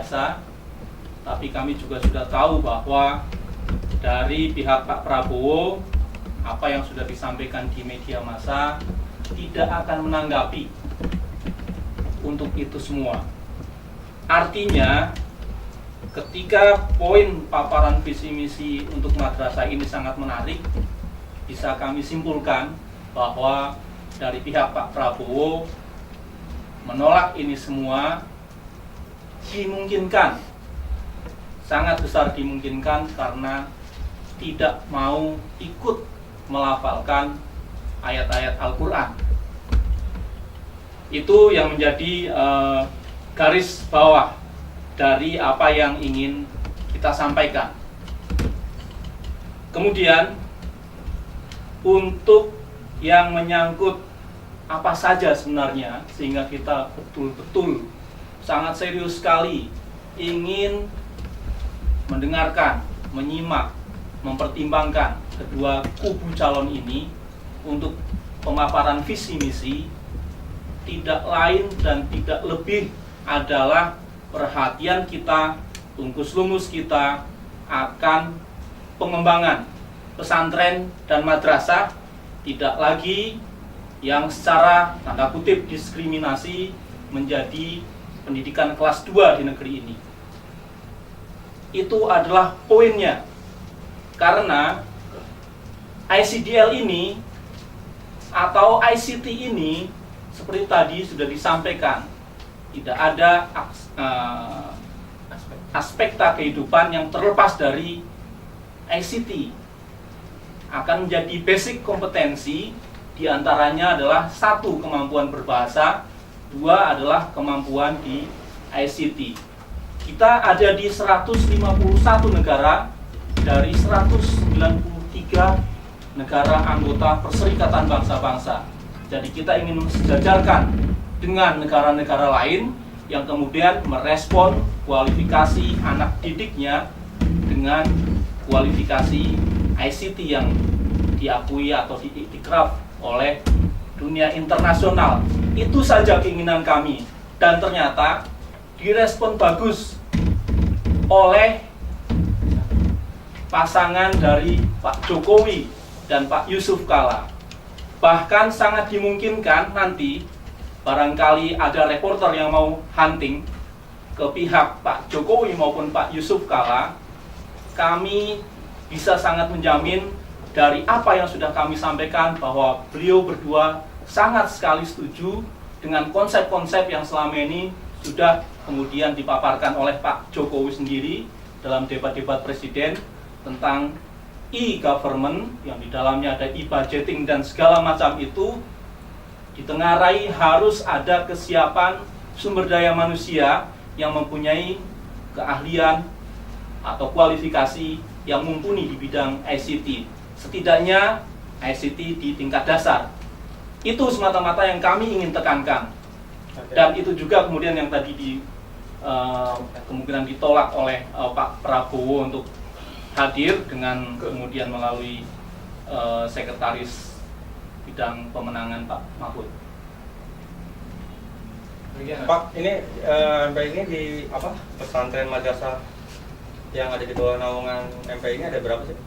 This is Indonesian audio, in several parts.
biasa, tapi kami juga sudah tahu bahwa dari pihak Pak Prabowo, apa yang sudah disampaikan di media massa tidak akan menanggapi untuk itu semua. Artinya, ketika poin paparan visi misi untuk madrasah ini sangat menarik, bisa kami simpulkan bahwa dari pihak Pak Prabowo menolak ini semua dimungkinkan, sangat besar dimungkinkan karena tidak mau ikut melafalkan ayat-ayat Al-Quran. Itu yang menjadi garis bawah dari apa yang ingin kita sampaikan. Kemudian untuk yang menyangkut apa saja sebenarnya, sehingga kita betul-betul sangat serius sekali ingin mendengarkan, menyimak, mempertimbangkan kedua kubu calon ini untuk pemaparan visi misi, tidak lain dan tidak lebih adalah perhatian kita, tungkus lumus kita akan pengembangan pesantren dan madrasah, tidak lagi yang secara tanda kutip diskriminasi menjadi pendidikan kelas 2 di negeri ini. Itu adalah poinnya. Karena ICDL ini atau ICT ini seperti tadi sudah disampaikan, tidak ada aspek kehidupan yang terlepas dari ICT. Akan menjadi basic kompetensi. Di antaranya adalah 1, kemampuan berbahasa, 2 adalah kemampuan di ICT. Kita ada di 151 negara dari 193 negara anggota Perserikatan Bangsa-Bangsa. Jadi kita ingin mensejajarkan dengan negara-negara lain yang kemudian merespon kualifikasi anak didiknya dengan kualifikasi ICT yang diakui atau diiktiraf oleh dunia internasional. Itu saja keinginan kami, dan ternyata direspon bagus oleh pasangan dari Pak Jokowi dan Pak Yusuf Kalla. Bahkan sangat dimungkinkan nanti barangkali ada reporter yang mau hunting ke pihak Pak Jokowi maupun Pak Yusuf Kalla, kami bisa sangat menjamin dari apa yang sudah kami sampaikan bahwa beliau berdua sangat sekali setuju dengan konsep-konsep yang selama ini sudah kemudian dipaparkan oleh Pak Jokowi sendiri dalam debat-debat presiden tentang e-government yang di dalamnya ada e-budgeting dan segala macam itu. Ditengarai harus ada kesiapan sumber daya manusia yang mempunyai keahlian atau kualifikasi yang mumpuni di bidang ICT. Setidaknya ICT di tingkat dasar. Itu semata-mata yang kami ingin tekankan. Dan itu juga kemudian yang tadi kemungkinan ditolak oleh Pak Prabowo untuk hadir dengan kemudian melalui sekretaris bidang pemenangan Pak Mahfud. Pak, ini MPI ini di apa? Pesantren madrasah yang ada di bawah naungan MPI ini ada berapa sih?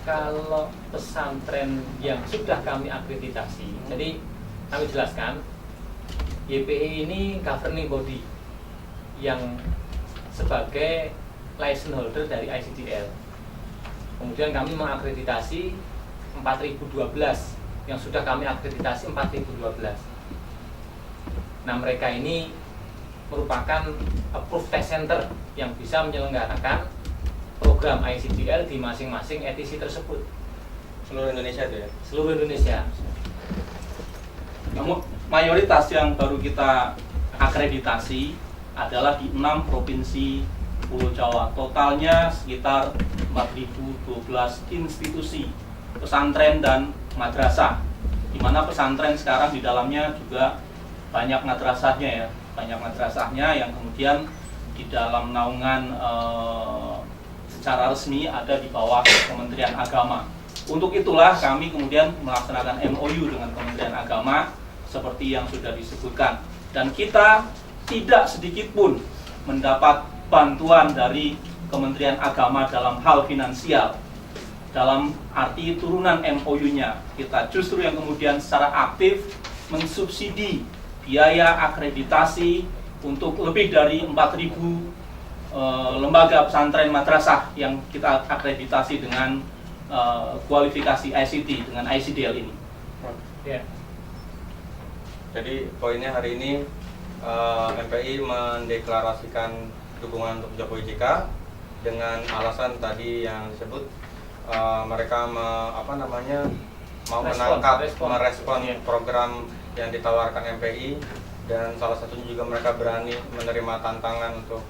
Kalau pesantren yang sudah kami akreditasi, jadi kami jelaskan, YPI ini governing body yang sebagai license holder dari ICDL. Kemudian kami mengakreditasi 4012 yang sudah kami akreditasi 4012. Nah, mereka ini merupakan approved test center yang bisa menyelenggarakan program ICDL di masing-masing ETC tersebut. Seluruh Indonesia itu ya? Seluruh Indonesia. Namun mayoritas yang baru kita akreditasi adalah di 6 provinsi Pulau Jawa. Totalnya sekitar 4.012 institusi pesantren dan madrasah. Di mana pesantren sekarang di dalamnya juga banyak madrasahnya ya, banyak madrasahnya yang kemudian di dalam naungan secara resmi ada di bawah Kementerian Agama. Untuk itulah kami kemudian melaksanakan MOU dengan Kementerian Agama seperti yang sudah disebutkan. Dan kita tidak sedikit pun mendapat bantuan dari Kementerian Agama dalam hal finansial. Dalam arti turunan MOU-nya, kita justru yang kemudian secara aktif mensubsidi biaya akreditasi untuk lebih dari 4.000 lembaga pesantren madrasah yang kita akreditasi dengan kualifikasi ICT dengan ICDL ini. Ya. Jadi poinnya hari ini MPI mendeklarasikan dukungan untuk Jokowi JK dengan alasan tadi yang disebut mereka mau merespon program yang ditawarkan MPI, dan salah satunya juga mereka berani menerima tantangan untuk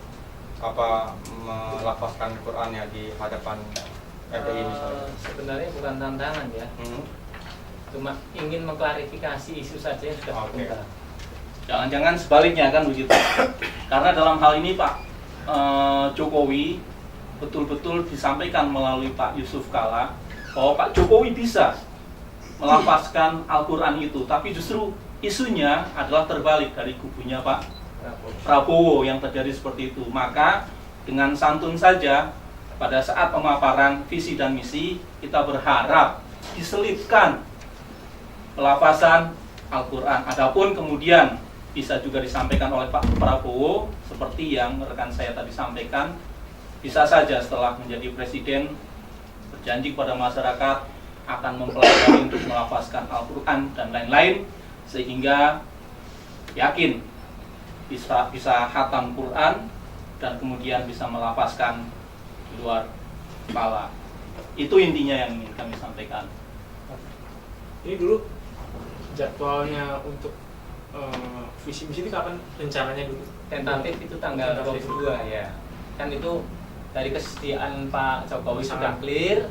melafazkan Qurannya di hadapan MPI misalnya. Sebenarnya bukan tantangan ya, cuma ingin mengklarifikasi isu saja yang sudah berkembang. Jangan-jangan sebaliknya kan begitu. Karena dalam hal ini Pak Jokowi betul-betul disampaikan melalui Pak Yusuf Kalla bahwa Pak Jokowi bisa melafazkan Al-Quran itu, tapi justru isunya adalah terbalik dari kubunya Pak Prabowo yang terjadi seperti itu. Maka dengan santun saja pada saat pemaparan visi dan misi kita berharap diselipkan pelafazan Al-Quran. Adapun kemudian bisa juga disampaikan oleh Pak Prabowo seperti yang rekan saya tadi sampaikan, bisa saja setelah menjadi presiden berjanji kepada masyarakat akan mempelajari untuk melafazkan Al-Quran dan lain-lain, sehingga yakin bisa khatam Quran dan kemudian bisa melafazkan di luar kepala. Itu intinya yang ingin kami sampaikan. Ini dulu jadwalnya untuk visi misi ini kapan rencananya dulu? Tentatif itu tanggal 22 ya. Kan itu dari kesediaan Pak Jokowi sudah clear,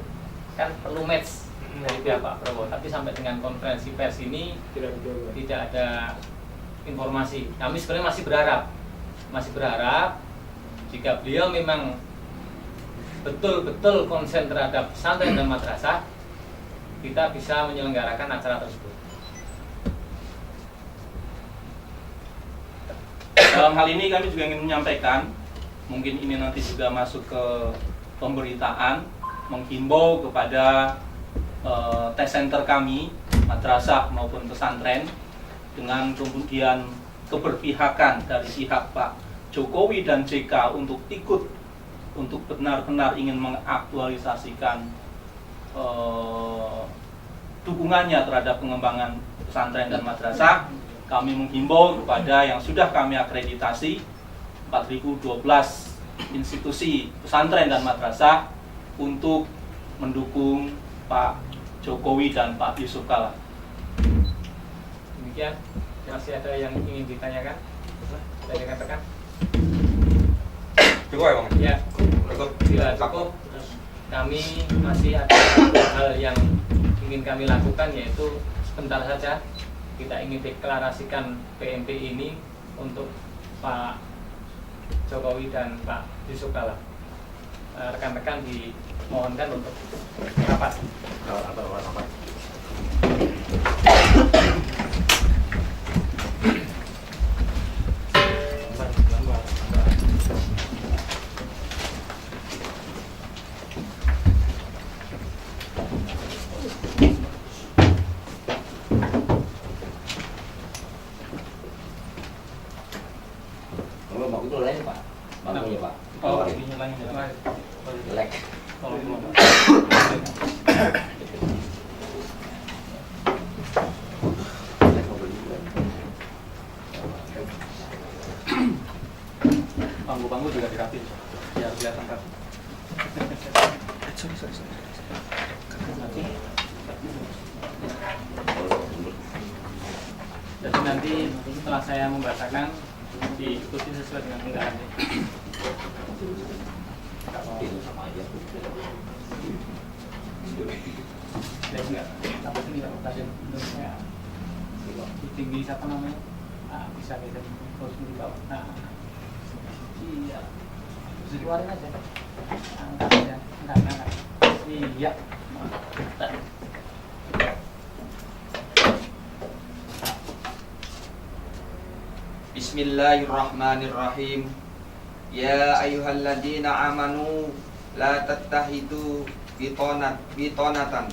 kan perlu match dari pihak Pak Prabowo. Tapi sampai dengan konferensi pers ini tidak ada informasi. Kami sebenarnya masih berharap jika beliau memang betul-betul konsen terhadap pesantren dan madrasah, kita bisa menyelenggarakan acara tersebut. Dalam hal ini kami juga ingin menyampaikan, mungkin ini nanti juga masuk ke pemberitaan, menghimbau kepada test center kami, madrasah maupun pesantren, dengan kemudian keberpihakan dari pihak Pak Jokowi dan JK untuk ikut, untuk benar-benar ingin mengaktualisasikan dukungannya terhadap pengembangan pesantren dan madrasah. Kami menghimbau kepada yang sudah kami akreditasi 4.012 institusi pesantren dan madrasah untuk mendukung Pak Jokowi dan Pak Yusuf Kalla. Demikian, masih ada yang ingin ditanyakan? Saya dikatakan Cukup ya Bang? ya, Cukup. bila cukup, kami masih ada hal yang ingin kami lakukan, yaitu sebentar saja kita ingin deklarasikan PMP ini untuk Pak Jokowi dan Pak Yusuf Kalla. Rekan-rekan dimohonkan untuk rapat. Oh, ini lain. Jelek. Bangku-bangku juga dirapiin biar kelihatan rapi. Sorry. Jadi nanti setelah saya membacakan diikuti sesuai dengan kendaraannya. Sama aja. Enggak, tapi ini enggak pasien Indonesia. Tinggi siapa namanya? Nah, bisa kita terus di bawah. Nah, iya. Bisa dikeluarin aja. Angkat aja. Angkat. Iya. Mantap. Bismillahirrahmanirrahim. Ya ayyuhalladzina amanu la tattahidu bitonatan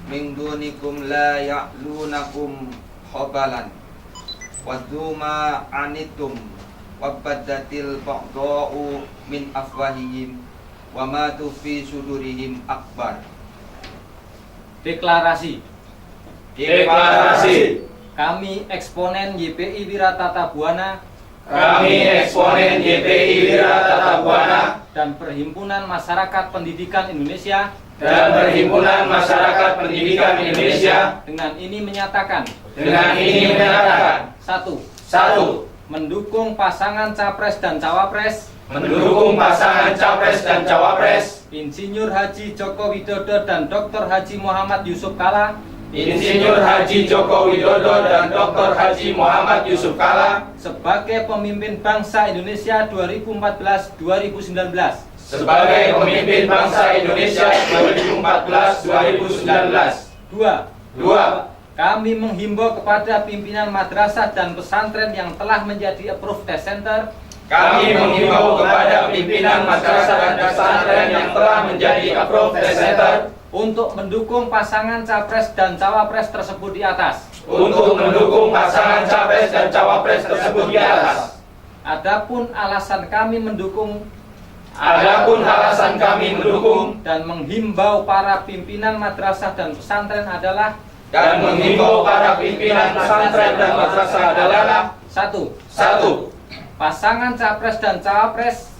min dunikum la ya'lunakum khabalan waddu ma anittum wabaddatil baghdha'u min afwahihim wa ma tufi sudurihim akbar. Deklarasi. Deklarasi. Kami eksponen YPI Wiratata Buana Kami eksponen YPI Wiratata Buana dan Perhimpunan Masyarakat Pendidikan Indonesia dan Perhimpunan Masyarakat Pendidikan Indonesia dengan ini menyatakan satu, mendukung pasangan capres dan cawapres mendukung pasangan capres dan cawapres Insinyur Haji Joko Widodo dan Dr. Haji Muhammad Yusuf Kalla Insinyur Haji Joko Widodo dan Dr. Haji Muhammad Yusuf Kalla sebagai pemimpin bangsa Indonesia 2014-2019. sebagai pemimpin bangsa Indonesia 2014-2019. Dua, kami menghimbau kepada pimpinan madrasah dan pesantren yang telah menjadi approved test center kami menghimbau kepada pimpinan madrasah dan pesantren yang telah menjadi approved test center untuk mendukung pasangan capres dan cawapres tersebut di atas. untuk mendukung pasangan capres dan cawapres tersebut di atas. Adapun alasan kami mendukung dan menghimbau para pimpinan madrasah dan pesantren adalah satu, pasangan capres dan cawapres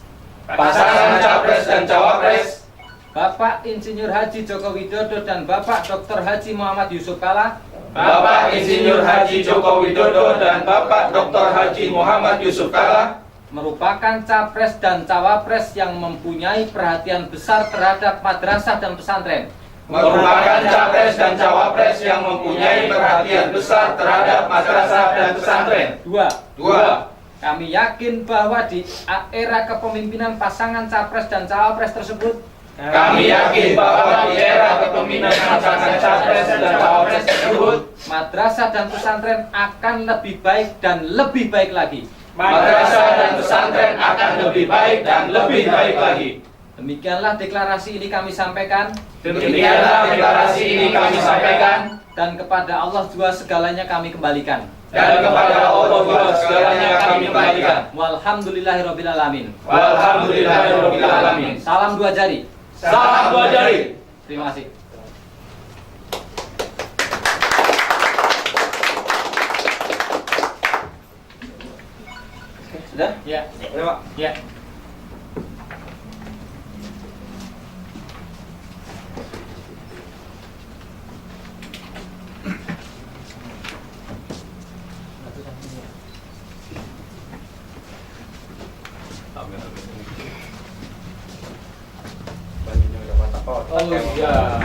Bapak Insinyur Haji Joko Widodo dan Bapak Dr. Haji Muhammad Yusuf Kalla Bapak Insinyur Haji Joko Widodo dan Bapak Dr. Haji Muhammad Yusuf Kalla merupakan capres dan cawapres yang mempunyai perhatian besar terhadap madrasah dan pesantren. merupakan capres dan cawapres yang mempunyai perhatian besar terhadap madrasah dan pesantren. Dua, kami yakin bahwa di era kepemimpinan pasangan capres dan cawapres tersebut, Kami yakin bahwa di era kepemimpinan pasangan capres dan cawapres tersebut, madrasah dan pesantren akan lebih baik dan lebih baik lagi. madrasah dan pesantren akan lebih baik dan lebih baik lagi. Demikianlah deklarasi ini kami sampaikan. Dan kepada Allah juga segalanya kami kembalikan. Walhamdulillahirabbil alamin. Salam dua jari. Terima kasih. Sudah? Ya. Boleh, Pak? Ya. Oh iya,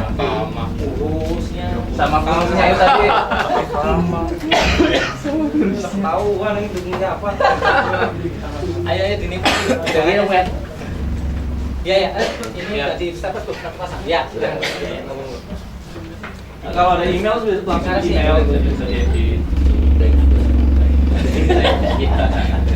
urusnya sama kamunya itu tadi. Tahu kan ini dunia apa? Ayo dinipu. Jadi dong, Wen. Iya ya, ini tadi siapa tuh pasang? Ya, sudah. Kalau ada email sudah langsung Kasih email. ya.